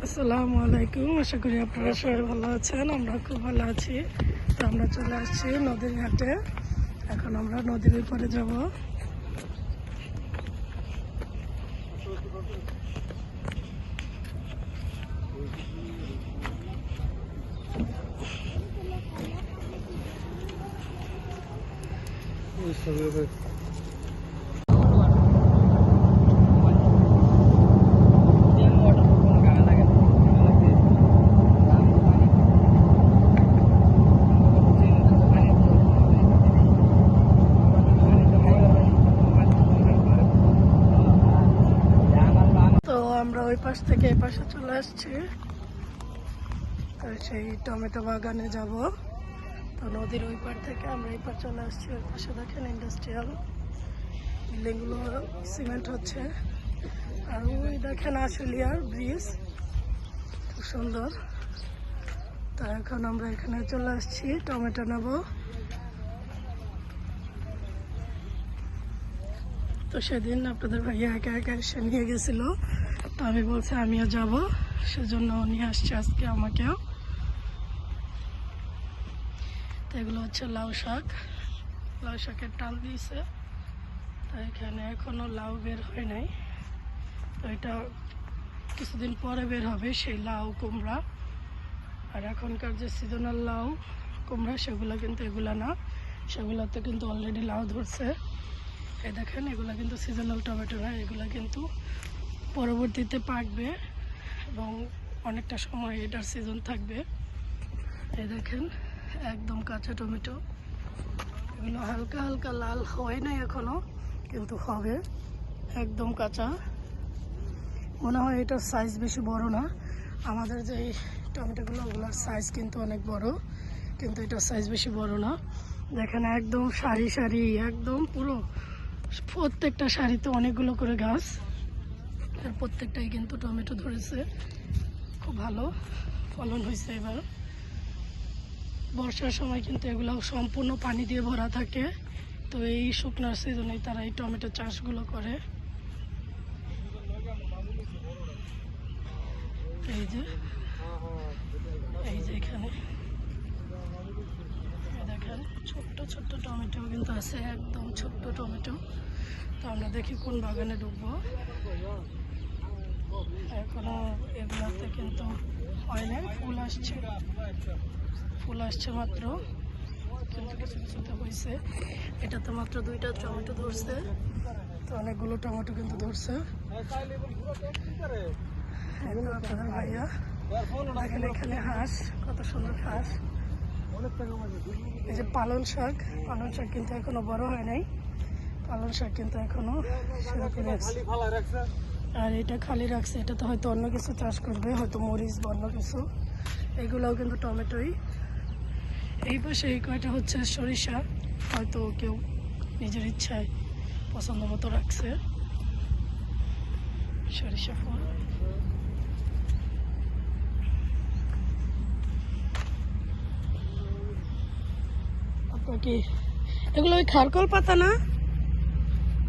আসসালামু আলাইকুম, আশা করি আপনারা সবাই ভালো আছেন। আমরা খুব ভালো আছি। তো আমরা চলে আসছি নদীর ঘাটে। এখন আমরা নদীর উপরে যাব। আমরা ওই পাশ থেকে এই পাশে চলে আসছি। তো সেই টমেটো বাগানে যাব। তো নদীর ওই পার থেকে আমরা এই পার চলে আসছি। ওই পাশে দেখেন ইন্ডাস্ট্রিয়াল বিল্ডিংগুলো সিমেন্ট হচ্ছে। আর ওই দেখেন আশুলিয়ার ব্রিজ, খুব সুন্দর। তো এখন আমরা এখানে চলে আসছি টমেটো নেব। তো সেদিন আপনাদের ভাইয়া একা একা এসে নিয়ে গেছিল। তো আমি বলছি আমিও যাব, সেজন্য নিয়ে আসছি আজকে আমাকেও। তো এগুলো হচ্ছে লাউ শাক, লাউ শাকের টাল দিয়েছে। তো এখানে এখনো লাউ বের হয় নাই। তো এটা কিছুদিন পরে বের হবে, সেই লাউ কুমড়া। আর এখনকার যে সিজনাল লাউ কুমড়া সেগুলো কিন্তু এগুলা না, সেগুলোতে কিন্তু অলরেডি লাউ ধরছে। এই দেখেন এগুলো কিন্তু সিজনাল টমেটো না, এগুলো কিন্তু পরবর্তীতে পাকবে এবং অনেকটা সময় এটার সিজন থাকবে। এই দেখেন একদম কাঁচা টমেটো, এগুলো হালকা হালকা লাল হয় নাই এখনো, কিন্তু হবে। একদম কাঁচা, মনে হয় এটার সাইজ বেশি বড় না। আমাদের যে টমেটোগুলো ওগুলোর সাইজ কিন্তু অনেক বড়, কিন্তু এটার সাইজ বেশি বড় না। দেখেন একদম সারি সারি, একদম পুরো প্রত্যেকটা সারিতে অনেকগুলো করে গাছ। আর প্রত্যেকটাই কিন্তু টমেটো ধরেছে, খুব ভালো ফলন হয়েছে এবার। বর্ষার সময় কিন্তু এগুলো সম্পূর্ণ পানি দিয়ে ভরা থাকে। তো এই শুকনার সিজনে তারা এই টমেটো চাষগুলো করে। এই যে এখানে দেখেন ছোট্ট ছোট্ট টমেটো কিন্তু আছে, একদম ছোট্ট টমেটো। তো আমরা দেখি কোন বাগানে ঢুকবো। এখনো এগুলাতে কিন্তু হয় নাই, ফুল আসছে মাত্র, কিন্তু কিছু কিছুতে হয়েছে। এটাতে মাত্র 2টা টমেটো ধরছে। তো অনেকগুলো টমেটো কিন্তু ধরছে। আপনাদের ভাইয়া দেখেন এখানে হাঁস, কত সুন্দর হাঁস। এই যে পালং শাক কিন্তু এখনো বড় হয় নাই। পালং শাক কিন্তু এখনো সেরকম আছে। আর এটা খালি রাখছে, এটাতে হয়তো অন্য কিছু চাষ করবে, হয়তো মরিচ বা অন্য কিছু। এগুলোও কিন্তু টমেটোই। এই পাশে এই কয়টা হচ্ছে সরিষা, হয়তো কেউ নিজের ইচ্ছায় পছন্দ মতো রাখছে সরিষা ফুল। আপনার কি এগুলো ওই খারকল পাতা না,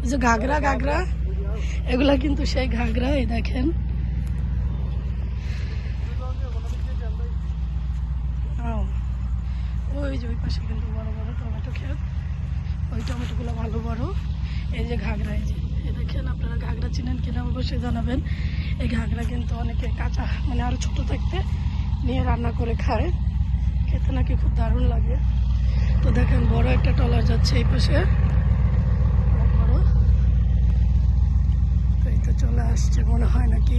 ওই যে ঘাগরা এগুলা কিন্তু সেই ঘাগরা। এই দেখেন ওই যে ওই পাশে কিন্তু বড় বড় টমেটো ক্ষেত, ওই টমেটোগুলো ভালো বড়। এই যে ঘাগরা, এই দেখেন আপনারা ঘাগরা চিনেন কিনা অবশ্যই জানাবেন। এই ঘাগরা কিন্তু অনেকে কাঁচা মানে আরো ছোট থাকতে নিয়ে রান্না করে খায়, খেতে নাকি খুব দারুণ লাগে। তো দেখেন বড় একটা ট্রলার যাচ্ছে এই পাশে, বড়। তো এই তো চলে আসছে মনে হয়, নাকি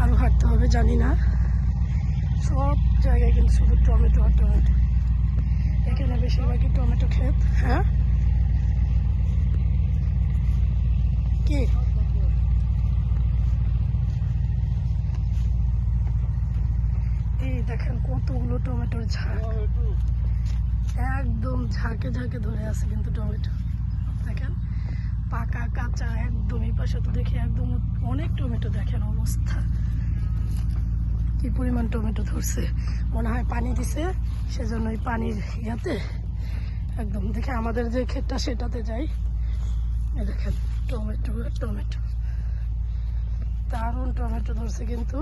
আরো হাঁটতে হবে জানি না। সব জায়গায় কিন্তু শুধু টমেটো আর টমেটো, এখানে বেশিরভাগই টমেটো ক্ষেত। হ্যাঁ কি এই দেখেন কতগুলো টমেটোর ঝাঁক, একদম ঝাঁকে ঝাঁকে ধরে আছে কিন্তু টমেটো। দেখেন পাকা কাঁচা একদম। এই পাশে তো দেখি একদম অনেক টমেটো, দেখেন অবস্থা কি পরিমাণ টমেটো ধরছে। মনে হয় পানি দিছে, সেজন্য এই পানির ইয়াতে একদম। দেখে আমাদের যে ক্ষেতটা সেটাতে যাই, এই দেখেন টমেটো টমেটো, দারুণ টমেটো ধরছে কিন্তু।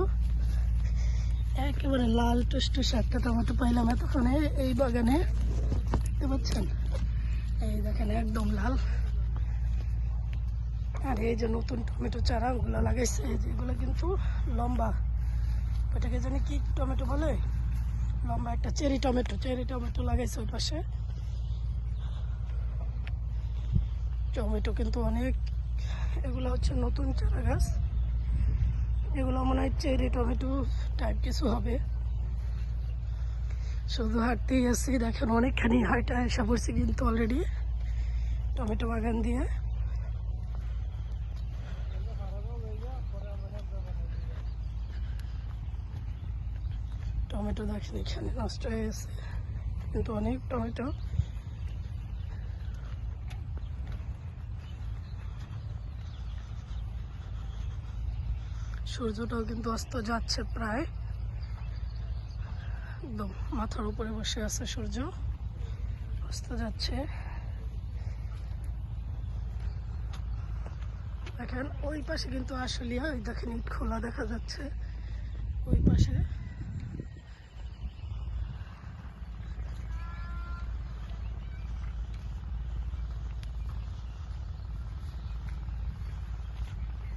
একেবারে লাল টুসটুস একটা টমেটো পাইলাম এতক্ষণে এই বাগানে, দেখতে পাচ্ছেন? এই দেখেন একদম লাল। আর এই যে নতুন টমেটো চারা ওগুলো লাগাইছে, যেগুলো কিন্তু লম্বা, ওটাকে জানি কি টমেটো বলে, লম্বা একটা চেরি টমেটো লাগাইছে ওই পাশে। টমেটো কিন্তু অনেক, এগুলো হচ্ছে নতুন চারা গাছ, এগুলো মনে হয় চেরি টমেটো টাইপ কিছু হবে। শুধু হাঁটতেই আসছি, দেখেন অনেকখানি হাইটা এসে পড়ছি কিন্তু অলরেডি টমেটো বাগান দিয়ে। টমেটো দেখেন এখানে নষ্ট হয়ে গেছে, কিন্তু অনেক টমেটো। সূর্যটাও কিন্তু অস্ত যাচ্ছে প্রায়, একদম মাথার উপরে বসে আছে সূর্য, অস্ত যাচ্ছে। দেখেন ওই পাশে কিন্তু আসলে দেখেন ইট খোলা দেখা যাচ্ছে ওই পাশে।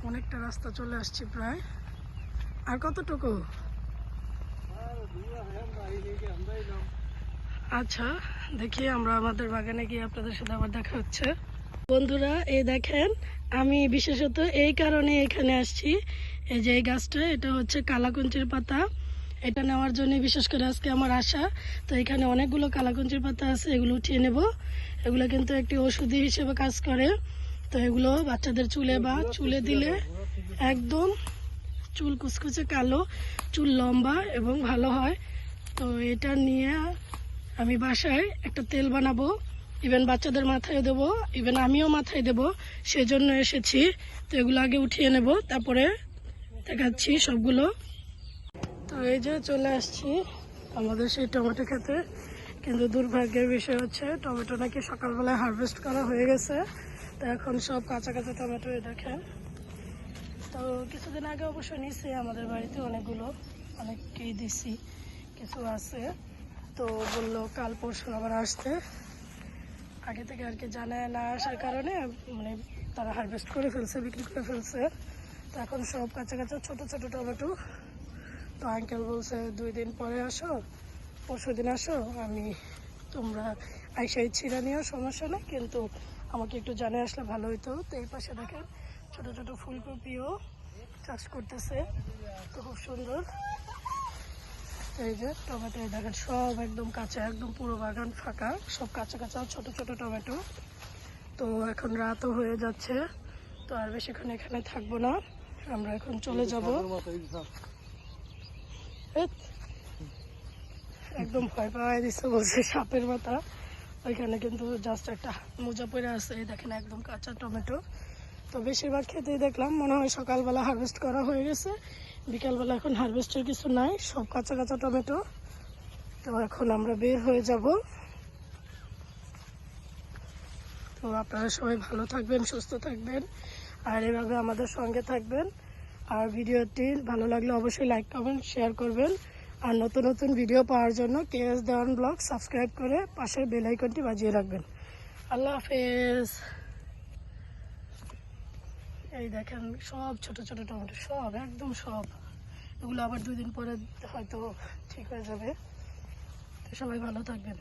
অনেকটা রাস্তা চলে আসছে প্রায়, আর কতটুকু? আচ্ছা দেখি আমরা আমাদের বাগানে গিয়ে আপনাদের সাথে আবার দেখা হচ্ছে। বন্ধুরা এই দেখেন, আমি বিশেষত এই কারণে এখানে আসছি, এই যে এই গাছটা, এটা হচ্ছে কালাকুঞ্চির পাতা, এটা নেওয়ার জন্য বিশেষ করে আজকে আমার আশা। তো এখানে অনেকগুলো কালাকুঞ্চির পাতা আছে, এগুলো উঠিয়ে নেব। এগুলো কিন্তু একটি ওষুধি হিসেবে কাজ করে। তো এগুলো বাচ্চাদের চুলে দিলে একদম চুল কুচকুচে কালো, চুল লম্বা এবং ভালো হয়। তো এটা নিয়ে আমি বাসায় একটা তেল বানাবো, ইভেন বাচ্চাদের মাথায় দেবো, ইভেন আমিও মাথায় দেবো, সেজন্য এসেছি। তো এগুলো আগে উঠিয়ে নেব, তারপরে দেখাচ্ছি সবগুলো। তো এই যে চলে আসছি আমাদের সেই টমেটো খেতে, কিন্তু দুর্ভাগ্যের বিষয় হচ্ছে টমেটো নাকি সকালবেলায় হারভেস্ট করা হয়ে গেছে। তো এখন সব কাঁচা কাঁচা টমেটো দেখেন। তো কিছুদিন আগে অবশ্য নিছি আমাদের বাড়িতে অনেকগুলো, অনেককেই দিছি, কিছু আছে। তো বললো কাল পরশু আবার আসতে, আগে থেকে আর কি জানায় না আসার কারণে মানে তারা হারভেস্ট করে ফেলছে, বিক্রি করে ফেলছে। তো এখন সব কাঁচা কাঁচা ছোট ছোট টমেটো। তো আঙ্কেল বলছে 2 দিন পরে আসো, পরশু দিন আসো, আমি তোমরা আইসাই ছিঁড়া নিও, সমস্যা নেই, কিন্তু আমাকে একটু জানিয়ে আসলে ভালো হইতো। তো এই পাশে দেখেন ছোট ছোট ফুলকপিও চাষ করতেছে, তো খুব সুন্দর। এই যে টমেটো দেখেন সব একদম কাঁচা, একদম পুরো বাগান ফাঁকা, সব কাঁচা কাঁচা ছোট ছোট টমেটো। তো এখন রাতও হয়ে যাচ্ছে, তো আর বেশিক্ষণ এখানে থাকবো না, আমরা এখন চলে যাব। একদম ভয় পাওয়াই দিচ্ছে, বলছে সাপের মাথা। ওইখানে কিন্তু জাস্ট একটা মোজা পরে আছে, এই দেখেন একদম কাঁচা টমেটো। তো বেশিরভাগ খেতেই দেখলাম মনে হয় সকালবেলা হারভেস্ট করা হয়ে গেছে, বিকালবেলা এখন হারভেস্টের কিছু নাই, সব কাঁচা কাঁচা টমেটো। তো এখন আমরা বের হয়ে যাব। তো আপনারা সবাই ভালো থাকবেন, সুস্থ থাকবেন, আর এভাবে আমাদের সঙ্গে থাকবেন। আর ভিডিওটি ভালো লাগলে অবশ্যই লাইক কমেন্ট শেয়ার করবেন। আর নতুন নতুন ভিডিও পাওয়ার জন্য KS দেওয়ান ব্লগ সাবস্ক্রাইব করে পাশের বেল আইকনটি বাজিয়ে রাখবেন। আল্লাহ হাফেজ। এই দেখেন সব ছোট ছোট টমেটো, সব একদম সব। এগুলো আবার 2 দিন পরে হয়তো ঠিক হয়ে যাবে। তো সবাই ভালো থাকবেন।